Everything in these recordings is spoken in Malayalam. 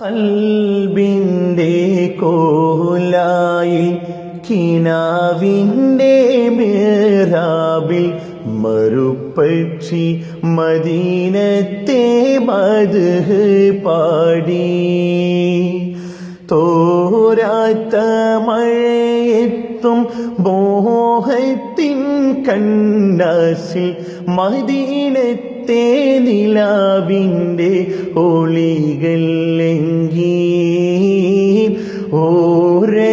കൽബിന്റെ കോലായിൽ കിനാവിന്റെ മിഹ്റാബിൽ മറുപക്ഷി മദീനത്തെ മദ്ഹ് പാടി. തോരാത്ത മഴയെത്തും മോഹത്തിൻ കണ്ണാസിൽ മദീനത്തെ നിലാവിൻ്റെ ഒളികൾ ലംഘി. ഓരത്തോടൊഴുകീണ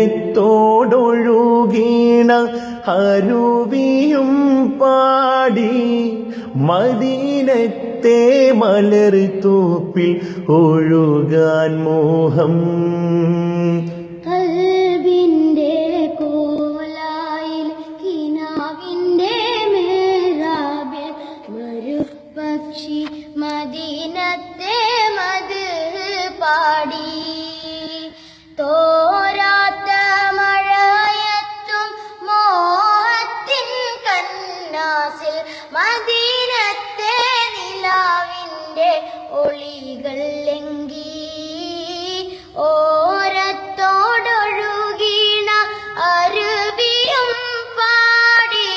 അരുവിയും പാടി മദീനത്തെ മലർത്തോപ്പിൽ ഒഴുകാൻ മോഹം. കൽബിന്റെ കോലായിൽ കിനാവിന്റെ മിഹ്റാബിൽ മരുപക്ഷി മദീനത്തെ മദ്ഹ് പാടി. തോരാത്ത മഴയത്തും മോഹത്തിൻ കന്നാസിൽ മദീനത്തെ നിലാവിൻ്റെ ഒളികൾ ലംഘി. ഓരത്തോടൊഴുകീണ അരുവിയും പാടി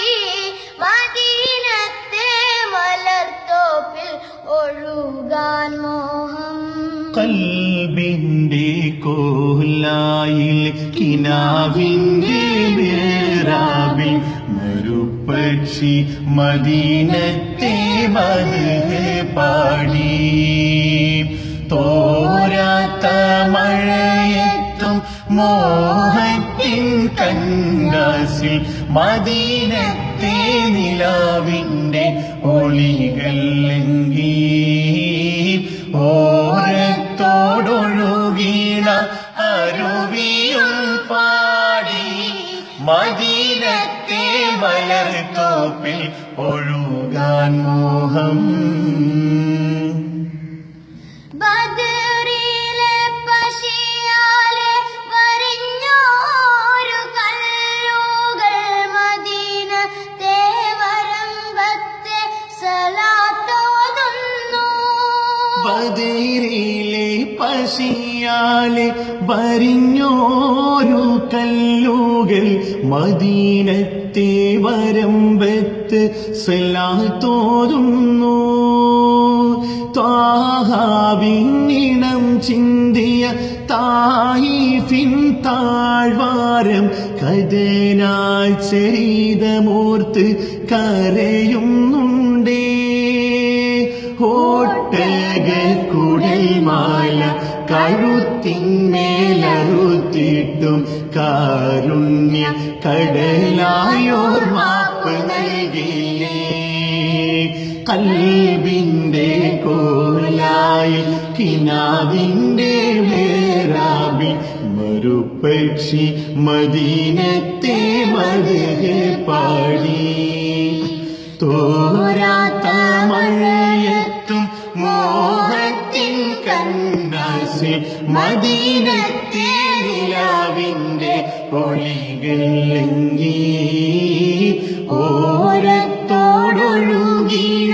മദീനത്തെ മലർത്തോപ്പിൽ ഒഴുകാൻ മോഹം. കൽബിന്റെ കോലായിൽ കിനാവിന്റെ മിഹ്റാബിൽ മരുപക്ഷി മദീനത്തെ മദ്ഹ് പാടി. തോരാത്ത മഴയെത്തും മോഹത്തിൻ കന്നാസിൽ മദീനത്തെ നിലാവിൻ്റെ ഒളികൾ ലംഘി. ഓരത്തോടൊഴുകീണ അരുവിയും പാടി മദീനത്തെ മലർത്തോപ്പിൽ ഒഴുകാൻ മോഹം. ബദറിലെ പശിയാലെ വരിഞ്ഞോരു കല്ലുകൾ മദീനത്തെ വരമ്പത്തെ സലാത്തോതുന്നു. ബദറിലെ പശിയാലെ വരിഞ്ഞോരു കല്ലുകൾ മദീനത്തെ വരമ്പത്ത് സലാത്തോതുന്നു. ത്വാഹാവിന്നിണം ചിന്തിയ തായിഫിൻ താഴ്വാരം കഥനായി ചരിതമോർത്ത് കരയുന്നുണ്ടേ. ഒട്ടകക്കുഴൽമാല കഴുത്തിന്മേലറുത്തിട്ടും കാരുണ്യ കടലായോർ മാപ്പ് നൽകിയില്ലേ. കൽബിന്റെ കോലായിൽ കിനാവിന്റെ മിഹ്റാബിൽ മരുപക്ഷി മദീനത്തെ മദ്ഹ് പാടി. തോരാത്ത മഴയത്തും മോഹത്തിൻ കന്നാസിൽ മദീനത്തെ നിലാവിൻ്റെ ഒളികൾ ലംഘി. ഓരത്തോടൊഴുകീണ